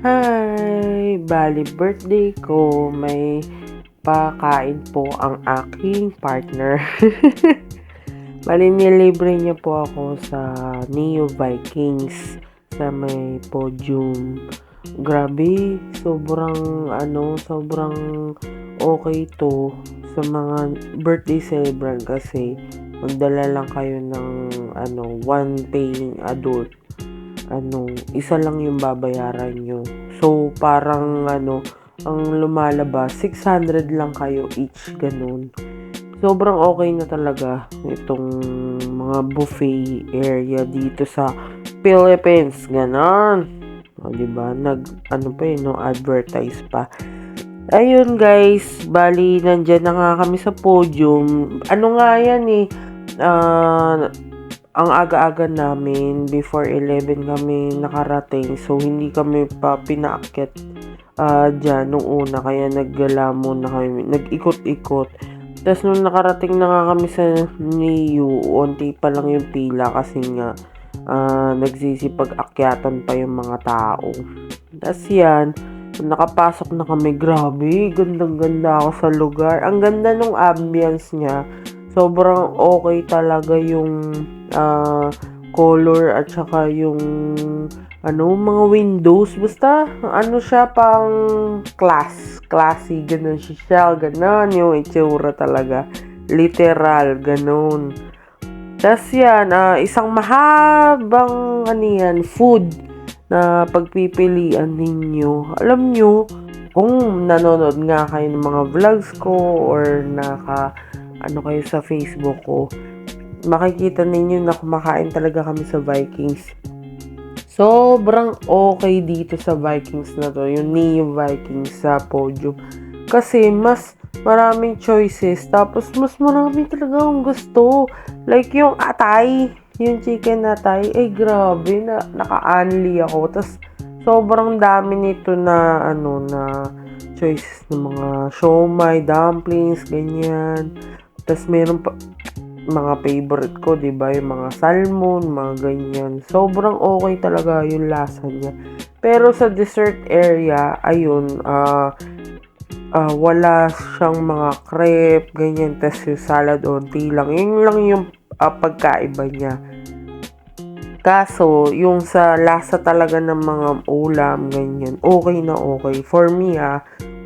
Hi! Bali birthday ko, may pakain po ang aking partner. Bali nilibre niya po ako sa Neo Vikings sa may podium. Grabe, sobrang okay to sa mga birthday celebrant kasi magdala lang kayo ng one paying adult, isa lang yung babayaran nyo. So, parang ang lumalabas, 600 lang kayo each, ganun. Sobrang okay na talaga itong mga buffet area dito sa Philippines, ganon. O, diba? Advertise pa. Ayun guys, bali nandyan na nga kami sa podium. Ano nga yan ang aga-aga namin, before 11 kami nakarating. So, hindi kami pa pinaakyat dyan nung una. Kaya naggala muna kami, nag-ikot-ikot. Tapos nung nakarating na nga kami sa NIU, onti pa lang yung pila kasi nga nagsisipag-akyatan pa yung mga tao. Tapos yan, nakapasok na kami, grabe, gandang-ganda ako sa lugar. Ang ganda nung ambience niya. Sobrang okay talaga yung color at saka yung mga windows. Basta, siya pang classy, ganun siya, ganun yung itsura talaga. Literal, ganun. Tapos yan, isang mahabang food na pagpipilian ninyo. Alam nyo, kung nanonood nga kayo ng mga vlogs ko or kayo sa Facebook ko, makikita ninyo na kumakain talaga kami sa Vikings. Sobrang okay dito sa Vikings na to, yung Neo Vikings sa podium. Kasi mas maraming choices, tapos mas marami talaga akong gusto. Like yung atay, yung chicken atay, grabe, naka-unli ako. Tapos sobrang dami nito na choices ng mga siomai, dumplings, ganyan. Tapos meron pa mga favorite ko, 'di ba, yung mga salmon, mga ganyan. Sobrang okay talaga yung lasa niya. Pero sa dessert area, ayun, wala siyang mga crepe, ganyan. Tapos yung salad onti lang. Yun lang yung pagkaiba niya. Kaso, yung sa lasa talaga ng mga ulam, ganyan, okay na okay. For me,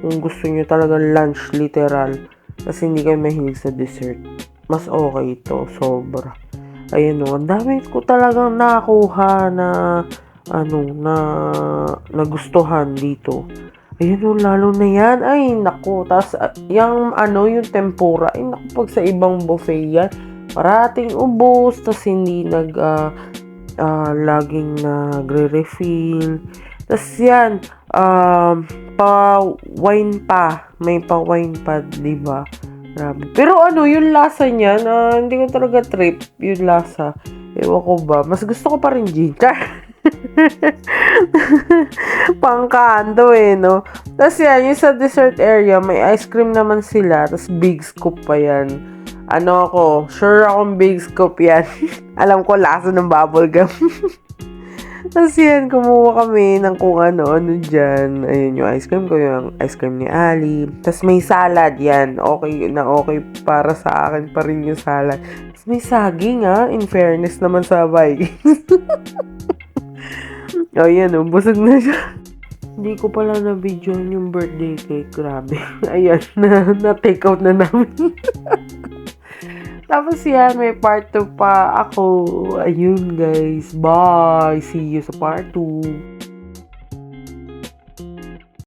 kung gusto nyo talaga lunch, literal, kasi hindi kayo mahilig sa dessert, mas okay ito, sobra. Ayun ang dami ko talagang nakuha na nagustuhan dito. Ayun lalo na yan, ay naku. Tapos yung tempura, ay naku, pag sa ibang buffet yan, parating ubos, tapos hindi laging nagre-refill. Tapos yan, pa-wine pa, may pa-wine pa, diba? Grabe. Pero yung lasa niya, hindi ko talaga trip yung lasa. Ewan ko ba, mas gusto ko pa rin gin. Pangkanto no? Tapos yan, yung sa dessert area, may ice cream naman sila, tapos big scoop pa yan. Sure akong big scoop yan. Alam ko lasa ng bubble gum. Tapos yan, kumuha kami ng kung ano-ano dyan. Ayun yung ice cream ko, yung ice cream ni Ali. Tapos may salad yan. Okay para sa akin pa rin yung salad. Tapos may saging in fairness naman sa Vikings. Ayan busog na siya. Hindi ko pala na-video yung birthday cake. Grabe. Ayan, na-take out na namin. Tapos yan, may part 2 pa ako. Ayun guys, bye! See you sa part 2.